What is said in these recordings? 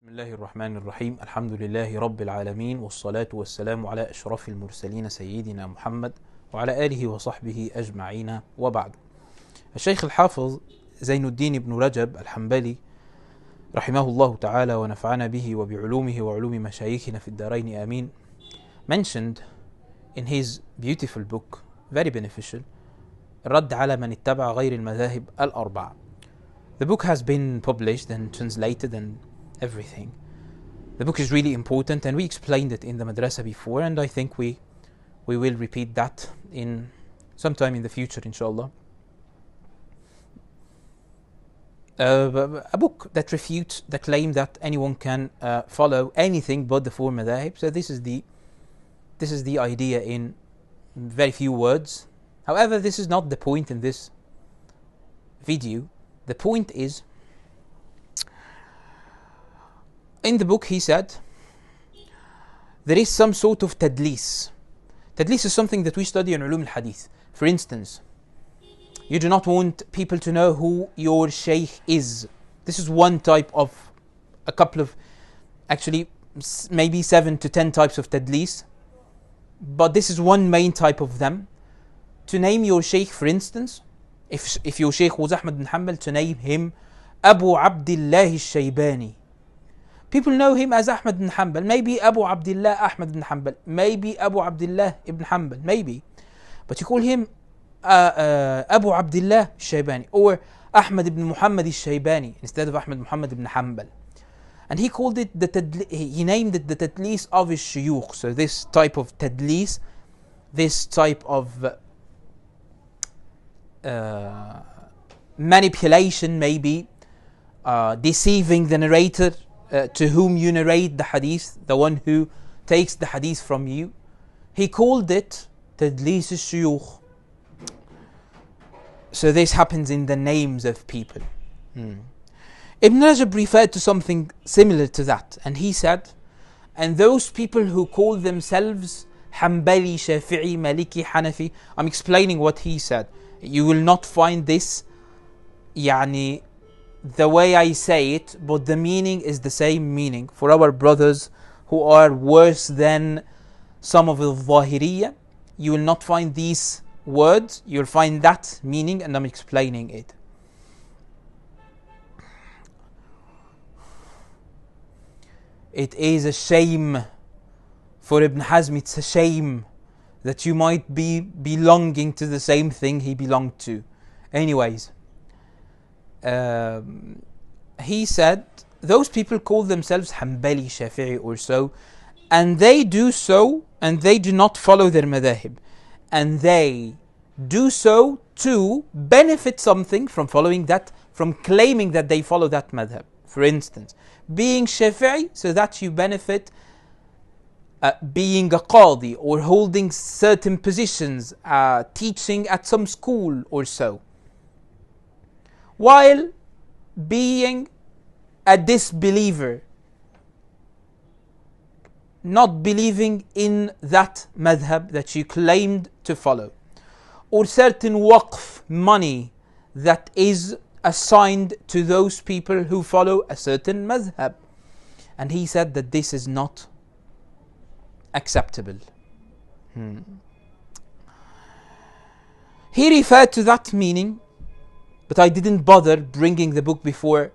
بسم الله الرحمن الرحيم الحمد لله رب العالمين والصلاة والسلام على أشرف المرسلين سيدنا محمد وعلى آله وصحبه أجمعين وبعد. الشيخ الحافظ زين الدين بن رجب الحنبلي رحمه الله تعالى ونفعنا به وبعلومه وعلوم مشايخنا في الدارين آمين mentioned in his beautiful book, very beneficial, الرد على من اتبع غير المذاهب الأربعة. The book has been published and translated and everything. The book is really important and we explained it in the madrasa before, and I think we will repeat that in sometime in the future, inshallah. A book that refutes the claim that anyone can follow anything but the four madhahib. So this is the idea in very few words. However, this is not the point in this video. The point is, in the book he said there is some sort of tadlis. Tadlis is something that we study in ulum al-hadith. For instance, you do not want people to know who your shaykh is. This is one type of a couple of, actually maybe 7 to 10 types of tadlis, but this is one main type of them. To name your shaykh, for instance, if your shaykh was Ahmad bin Hanbal, to name him Abu Abdullah al-Shaybani. People know him as Ahmad bin Hanbal, maybe Abu Abdullah Ahmad bin Hanbal, maybe Abu Abdullah ibn Hanbal, maybe. But you call him Abu Abdullah al-Shaybani or Ahmad ibn Muhammad al-Shaybani instead of Ahmad Muhammad ibn Hanbal. And he called it he named it the tadlis of his shuyukh. So this type of tadlis, this type of manipulation, maybe deceiving the narrator to whom you narrate the hadith, the one who takes the hadith from you. He called it tadlis al-shuyukh. So this happens in the names of people. Ibn Rajab referred to something similar to that, and he said, and those people who call themselves Hanbali, Shafi'i, Maliki, Hanafi, I'm explaining what he said. You will not find this يعني the way I say it, but the meaning is the same meaning. For our brothers who are worse than some of the Zahiriyya, you will not find these words, you'll find that meaning, and I'm explaining it. It is a shame for Ibn Hazm, it's a shame that you might be belonging to the same thing he belonged to. Anyways, he said those people call themselves Hanbali, Shafi'i or so, and they do so and they do not follow their madhahib, and they do so to benefit something from following that, from claiming that they follow that madhab. For instance, being Shafi'i so that you benefit being a qadi or holding certain positions, teaching at some school or so, while being a disbeliever, not believing in that madhab that you claimed to follow, or certain waqf money that is assigned to those people who follow a certain madhab. And he said that this is not acceptable. He referred to that meaning, but I didn't bother bringing the book before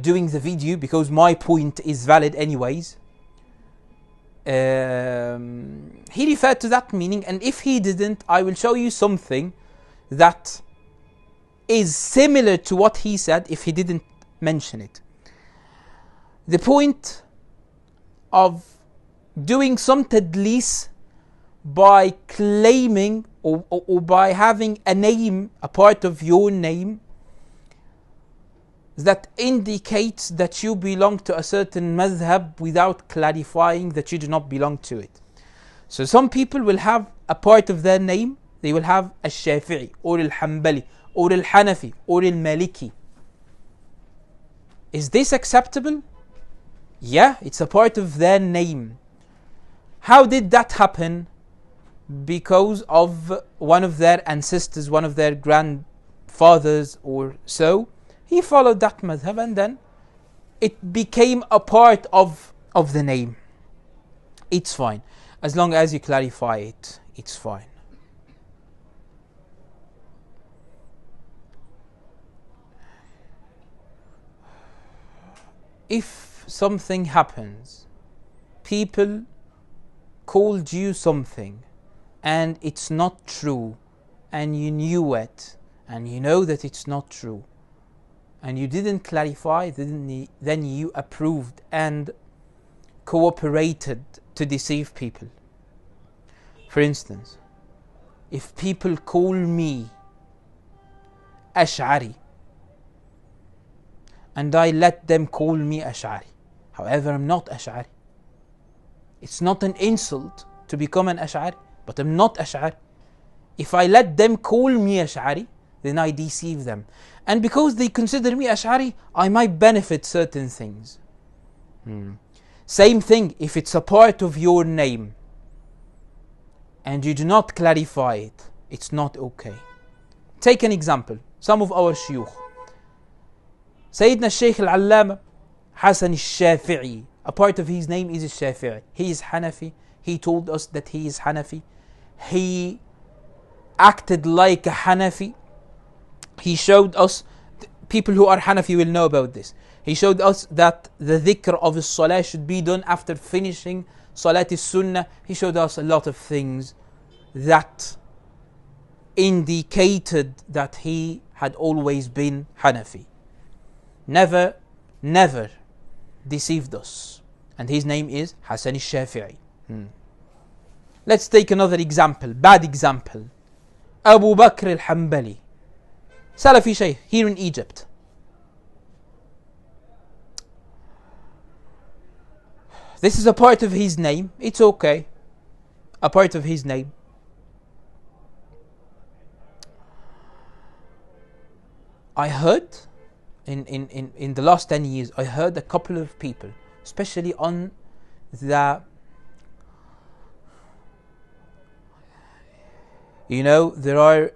doing the video because my point is valid anyways. He referred to that meaning, and if he didn't, I will show you something that is similar to what he said if he didn't mention it. The point of doing some tadlis by claiming or by having a name, a part of your name that indicates that you belong to a certain madhab without clarifying that you do not belong to it. So some people will have a part of their name, they will have al-Shafi'i or al-Hanbali or al-Hanafi or al-Maliki. Is this acceptable? Yeah, it's a part of their name. How did that happen? Because of one of their ancestors, one of their grandfathers or so, he followed that madhab, and then it became a part of the name. It's fine. As long as you clarify it, it's fine. If something happens, people called you something and it's not true, and you knew it, and you know that it's not true, and you didn't clarify, then you approved and cooperated to deceive people. For instance, if people call me Ash'ari and I let them call me Ash'ari, however I'm not Ash'ari, it's not an insult to become an Ash'ari, but I'm not Ash'ari. If I let them call me Ash'ari, then I deceive them. And because they consider me Ash'ari, I might benefit certain things. Same thing if it's a part of your name and you do not clarify it, it's not okay. Take an example. Some of our shuyukh, Sayyidina Shaykh al-Allama Hasan al-Shafi'i, a part of his name is al-Shafi'i. He is Hanafi. He told us that he is Hanafi. He acted like a Hanafi. He showed us, people who are Hanafi will know about this. He showed us that the dhikr of the salah should be done after finishing salat sunnah. He showed us a lot of things that indicated that he had always been Hanafi. Never deceived us. And his name is Hasan al-Shafi'i. Let's take another example, bad example. Abu Bakr al-Hanbali, Salafi Shaykh here in Egypt. This is a part of his name. It's okay. A part of his name. I heard in the last 10 years, I heard a couple of people, especially on the, there are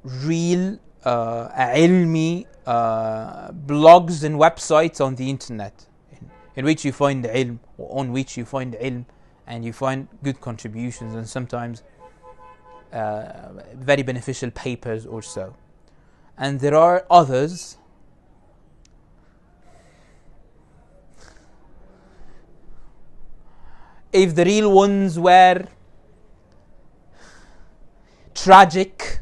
real ilmi blogs and websites on the internet in which you find ilm, or on which you find ilm, and you find good contributions and sometimes very beneficial papers or so. And there are others if the real ones were tragic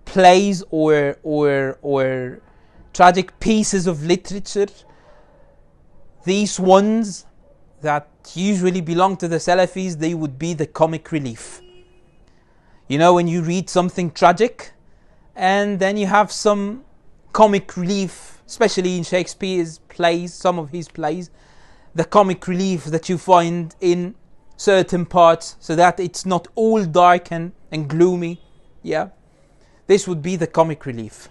plays or tragic pieces of literature, these ones that usually belong to the Salafis, they would be the comic relief. When you read something tragic and then you have some comic relief, especially in Shakespeare's plays, some of his plays, the comic relief that you find in certain parts, so that it's not all dark and gloomy. This would be the comic relief.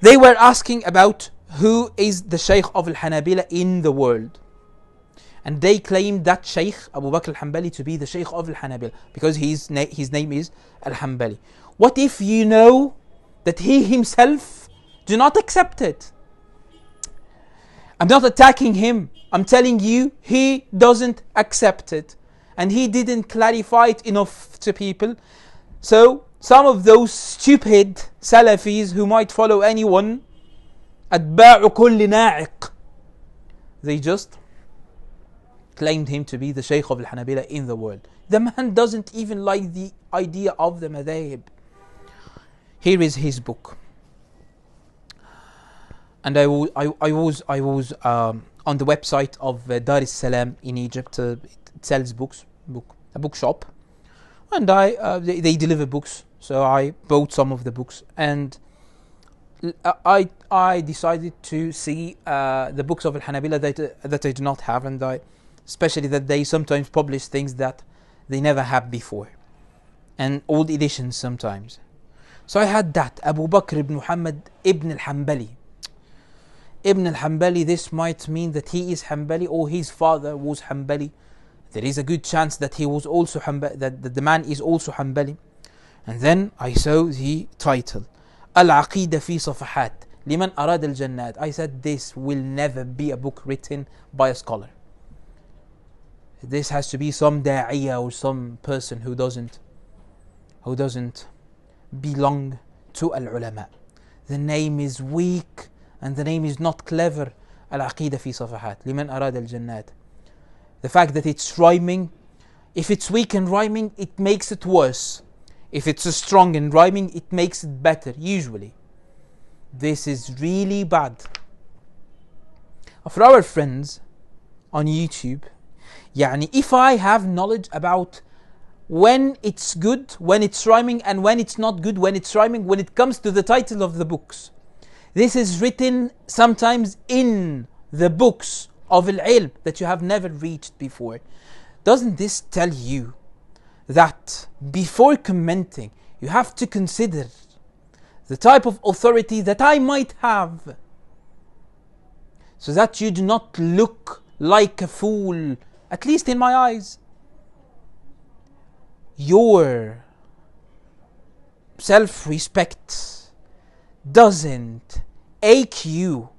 They were asking about who is the Shaykh of al-Hanabila in the world, and they claimed that Shaykh Abu Bakr al-Hanbali to be the Shaykh of al-Hanabila because his name is al-Hanbali. What if you know that he himself do not accept it? I'm not attacking him. I'm telling you he doesn't accept it, and he didn't clarify it enough to people. So some of those stupid Salafis who might follow anyone, أتباع كل ناعق, they just claimed him to be the Shaykh of al-Hanabila in the world. The man doesn't even like the idea of the madhahib. Here is his book. And I was on the website of Dar es Salaam in Egypt. It sells books, a bookshop, and they deliver books. So I bought some of the books, and I decided to see the books of al-Hanabila that I do not have, and especially that they sometimes publish things that they never had before, and old editions sometimes. So I had that, Abu Bakr ibn Muhammad ibn al-Hanbali. Ibn al-Hanbali, this might mean that he is Hanbali or his father was Hanbali. There is a good chance that he was also Hanbali, that the man is also Hanbali. And then I saw the title, Al-Aqidah fi Safahat, لمن أراد الجنات. I said this will never be a book written by a scholar. This has to be some da'iyah or some person who doesn't belong to al-ulama. The name is weak and the name is not clever. Al-Aqeedah fi Safahat لمن أراد الجنات. The fact that it's rhyming, if it's weak and rhyming, it makes it worse. If it's strong and rhyming, it makes it better, usually. This is really bad. For our friends on YouTube, يعني if I have knowledge about when it's good, when it's rhyming, and when it's not good, when it's rhyming, when it comes to the title of the books. This is written sometimes in the books of al-ilm that you have never reached before. Doesn't this tell you that before commenting, you have to consider the type of authority that I might have, so that you do not look like a fool, at least in my eyes? Your self-respect doesn't ache you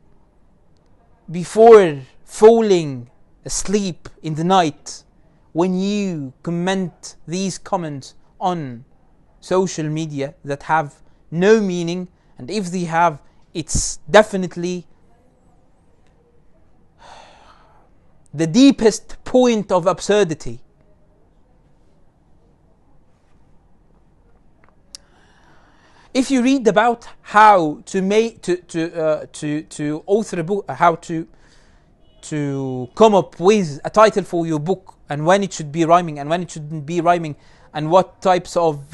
before falling asleep in the night when you comment these comments on social media that have no meaning, and if they have, it's definitely the deepest point of absurdity. If you read about how to make to author a book, how to come up with a title for your book, and when it should be rhyming and when it shouldn't be rhyming, and what types of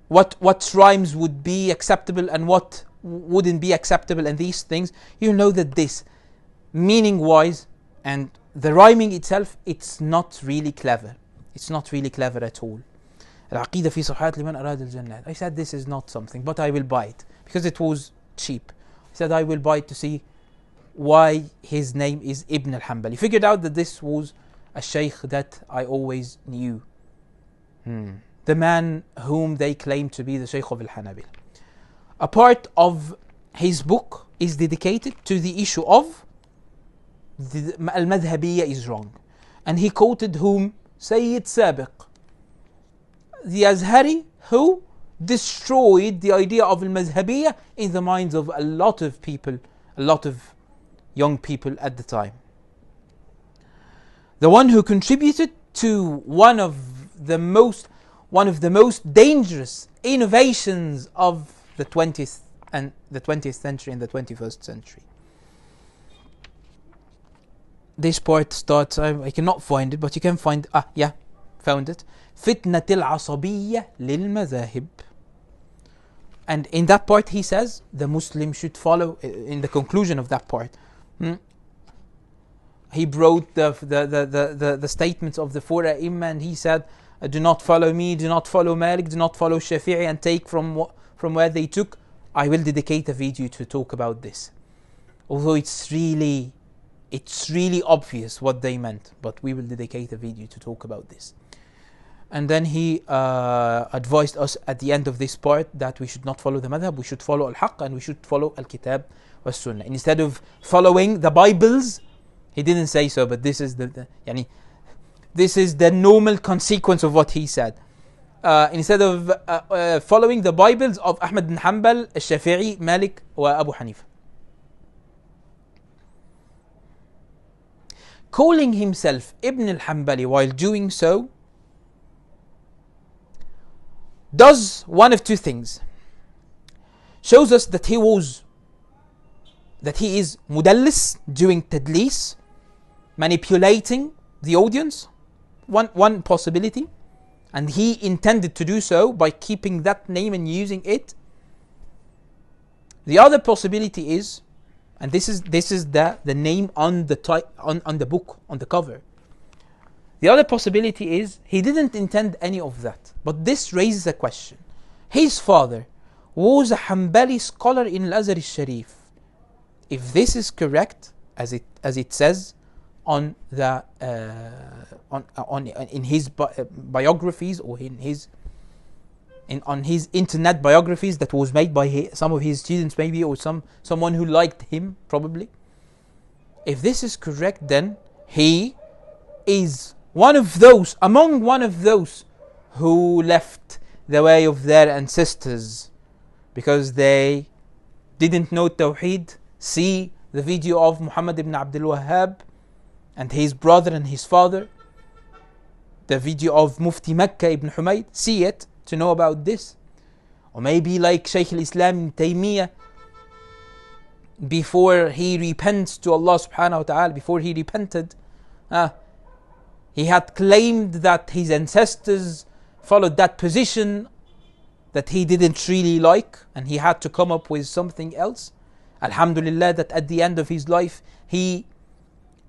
what rhymes would be acceptable and what wouldn't be acceptable, and these things, you know that this, meaning wise and the rhyming itself, it's not really clever. It's not really clever at all. Al-Aqeedah fi Safahat liman arad al-jannat. I said this is not something, but I will buy it because it was cheap. I said I will buy it to see why his name is Ibn al-Hanbali. Figured out that this was a Shaykh that I always knew. The man whom they claim to be the Shaykh of al-Hanabil. A part of his book is dedicated to the issue of al-Madhabiyya is wrong. And he quoted whom? Sayyid Sadiq, the Azhari, who destroyed the idea of al-Madhabiyya in the minds of a lot of people, a lot of young people at the time. The one who contributed to one of the most dangerous innovations of the 20th century and the 21st century. This part starts, I cannot find it, but you can find, found it. فتنة العصبية للمذاهب. And in that part he says the Muslim should follow, in the conclusion of that part, he brought the statements of the four A'imma, and he said, do not follow me, do not follow Malik, do not follow Shafi'i, and take from where they took. I will dedicate a video to talk about this, although it's really obvious what they meant, but we will dedicate a video to talk about this. And then he advised us at the end of this part that we should not follow the madhab, we should follow al-haqq, and we should follow al-kitab wa sunnah. Instead of following the Bibles, he didn't say so, but this is this is the normal consequence of what he said. Instead of following the Bibles of Ahmad bin Hanbal, al-Shafi'i, Malik, wa Abu Hanifa. Calling himself Ibn al-Hanbali while doing so does one of two things. Shows us that he is mudallis, doing tadlis, manipulating the audience. One possibility, and he intended to do so by keeping that name and using it. The other possibility is, and this is the name on the book, on the cover. The other possibility is he didn't intend any of that, but this raises a question. His father was a Hanbali scholar in Al-Azhar al-Sharif. If this is correct, as it says on the in his biographies or in his on his internet biographies that was made by some of his students maybe, or someone who liked him probably. If this is correct, then he is among one of those who left the way of their ancestors because they didn't know Tawheed. See the video of Muhammad ibn Abdul Wahhab and his brother and his father, the video of Mufti Mecca ibn Humayd. See it to know about this. Or maybe like Shaykh al-Islam ibn Taymiyyah, before he repents to Allah subhanahu wa ta'ala, before he repented, he had claimed that his ancestors followed that position that he didn't really like, and he had to come up with something else. Alhamdulillah that at the end of his life he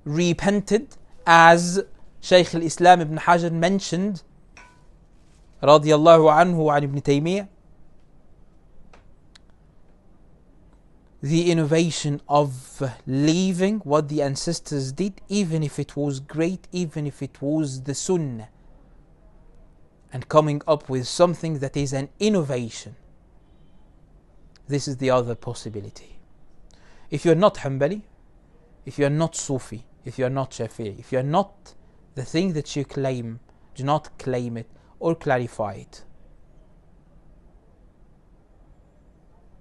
repented, as Shaykh al-Islam ibn Hajar mentioned radiyallahu anhu an ibn Taymiyyah, the innovation of leaving what the ancestors did, even if it was great, even if it was the sunnah, and coming up with something that is an innovation. This is the other possibility. If you're not Hanbali, if you're not Sufi, if you're not Shafi'i, if you're not the thing that you claim, do not claim it or clarify it.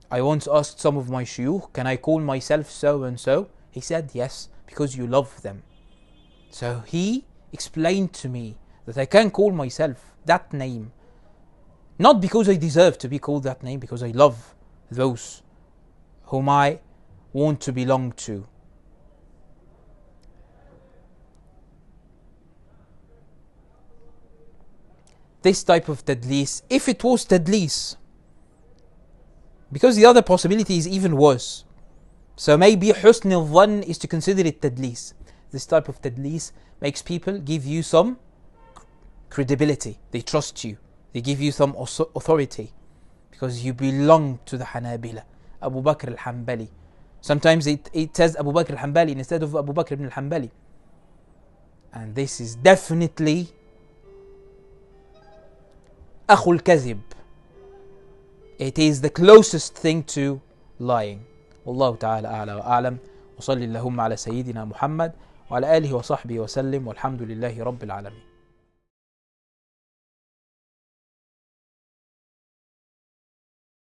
I once asked some of my shuyukh, can I call myself so and so? He said yes, because you love them. So he explained to me that I can call myself that name, not because I deserve to be called that name, because I love those whom I want to belong to. This type of tadlis, if it was tadlis, because the other possibility is even worse. So maybe husn al-dhann is to consider it tadlis. This type of tadlis makes people give you some credibility. They trust you. They give you some authority because you belong to the Hanabila. Abu Bakr al-Hanbali. Sometimes it says Abu Bakr al-Hanbali instead of Abu Bakr ibn al-Hanbali. And this is definitely Akhul Kadhib. It is the closest thing to lying. Wallahu ta'ala a'la wa a'lam. Wa salli Allahumma ala Sayyidina Muhammad wa ala alihi wa sahbihi wa sallim. Walhamdulillahi Rabbil Alamin.